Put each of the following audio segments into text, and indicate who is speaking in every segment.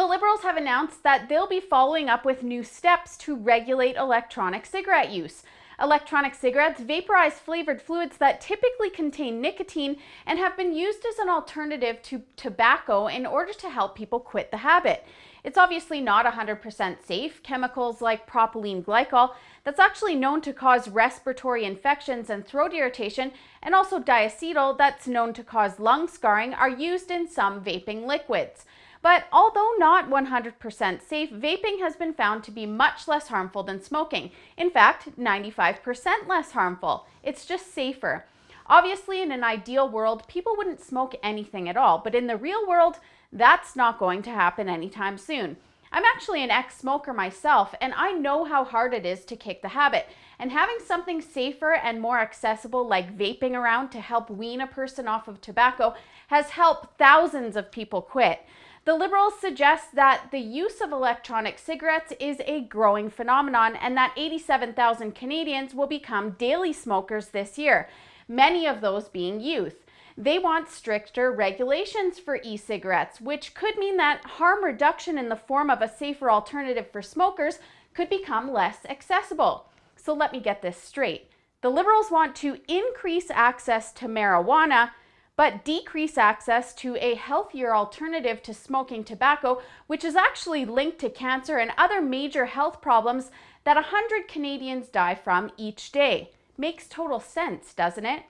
Speaker 1: Liberals have announced that they'll be following up with new steps to regulate electronic cigarette use. Electronic cigarettes vaporize flavored fluids that typically contain nicotine and have been used as an alternative to tobacco in order to help people quit the habit. It's obviously not 100% safe. Chemicals like propylene glycol, that's actually known to cause respiratory infections and throat irritation, and also diacetyl, that's known to cause lung scarring, are used in some vaping liquids. But although not 100% safe, vaping has been found to be much less harmful than smoking. In fact, 95% less harmful. It's just safer. Obviously, in an ideal world, people wouldn't smoke anything at all, but in the real world, that's not going to happen anytime soon. I'm actually an ex-smoker myself, and I know how hard it is to kick the habit. And having something safer and more accessible like vaping around to help wean a person off of tobacco has helped thousands of people quit. The Liberals suggest that the use of electronic cigarettes is a growing phenomenon and that 87,000 Canadians will become daily smokers this year, many of those being youth. They want stricter regulations for e-cigarettes, which could mean that harm reduction in the form of a safer alternative for smokers could become less accessible. So let me get this straight. The Liberals want to increase access to marijuana, but decrease access to a healthier alternative to smoking tobacco, which is actually linked to cancer and other major health problems that 100 Canadians die from each day. Makes total sense, doesn't it?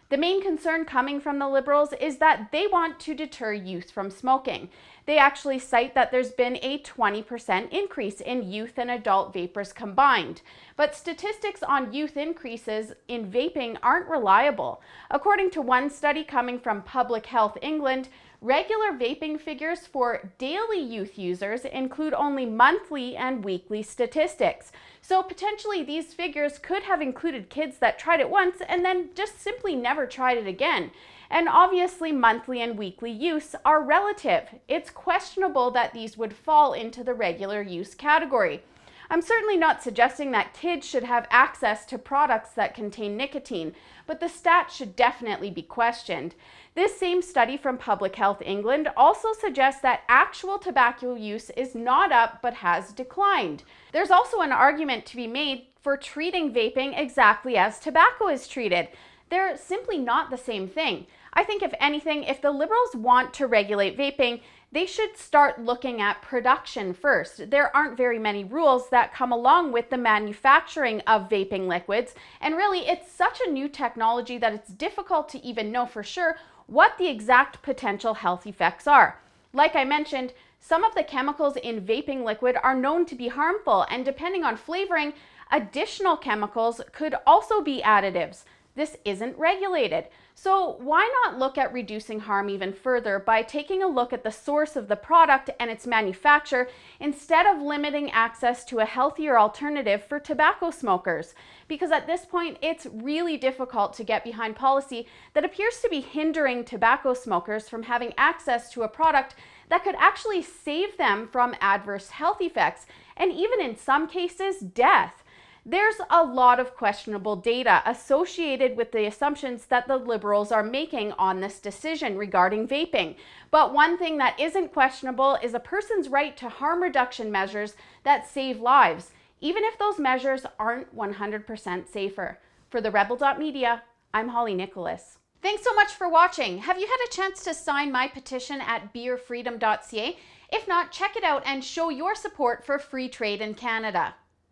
Speaker 1: The main concern coming from the Liberals is that they want to deter youth from smoking. They actually cite that there's been a 20% increase in youth and adult vapors combined. But statistics on youth increases in vaping aren't reliable. According to one study coming from Public Health England, regular vaping figures for daily youth users include only monthly and weekly statistics. So potentially these figures could have included kids that tried it once and then just simply never tried it again. And obviously monthly and weekly use are relative. It's questionable that these would fall into the regular use category. I'm certainly not suggesting that kids should have access to products that contain nicotine, but the stats should definitely be questioned. This same study from Public Health England also suggests that actual tobacco use is not up but has declined. There's also an argument to be made for treating vaping exactly as tobacco is treated. They're simply not the same thing. I think if anything, if the Liberals want to regulate vaping, they should start looking at production first. There aren't very many rules that come along with the manufacturing of vaping liquids, and really it's such a new technology that it's difficult to even know for sure what the exact potential health effects are. Like I mentioned, some of the chemicals in vaping liquid are known to be harmful, and depending on flavoring, additional chemicals could also be additives. This isn't regulated. So why not look at reducing harm even further by taking a look at the source of the product and its manufacture instead of limiting access to a healthier alternative for tobacco smokers? Because at this point, it's really difficult to get behind policy that appears to be hindering tobacco smokers from having access to a product that could actually save them from adverse health effects and even in some cases, death. There's a lot of questionable data associated with the assumptions that the Liberals are making on this decision regarding vaping. But one thing that isn't questionable is a person's right to harm reduction measures that save lives, even if those measures aren't 100% safer. For the Rebel.media, I'm Holly Nicholas. Thanks so much for watching. Have you had a chance to sign my petition at beerfreedom.ca? If not, check it out and show your support for free trade in Canada.